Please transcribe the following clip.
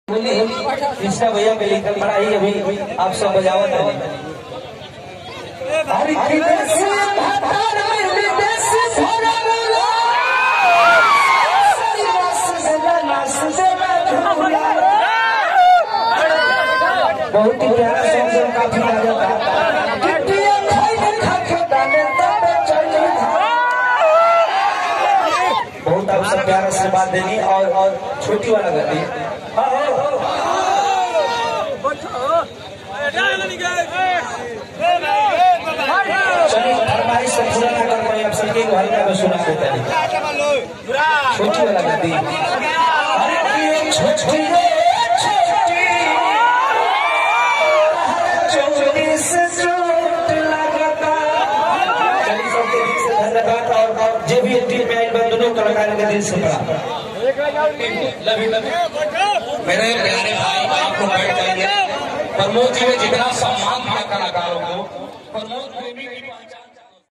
कृष्णा भैया के लेकर बड़ा ही अभी आप सब बजावत है। बहुत ही प्यारा सॉन्ग काफी बहुत आप सब प्यारा से बात देनी और छोटी वाला कर दी। फरमाइश से पूरा ना कर पाए आप सबके हल्का में सुना देता है। छोटी वाला कर दी। धन्यवाद और जो भी टीम में आए दोनों कलाकार के दिल से पड़ा। मेरे प्यारे भाई आपको बैठ जाइए। प्रमोद जी ने जितना सम्मान किया कलाकारों को, प्रमोद प्रेमी की पहचान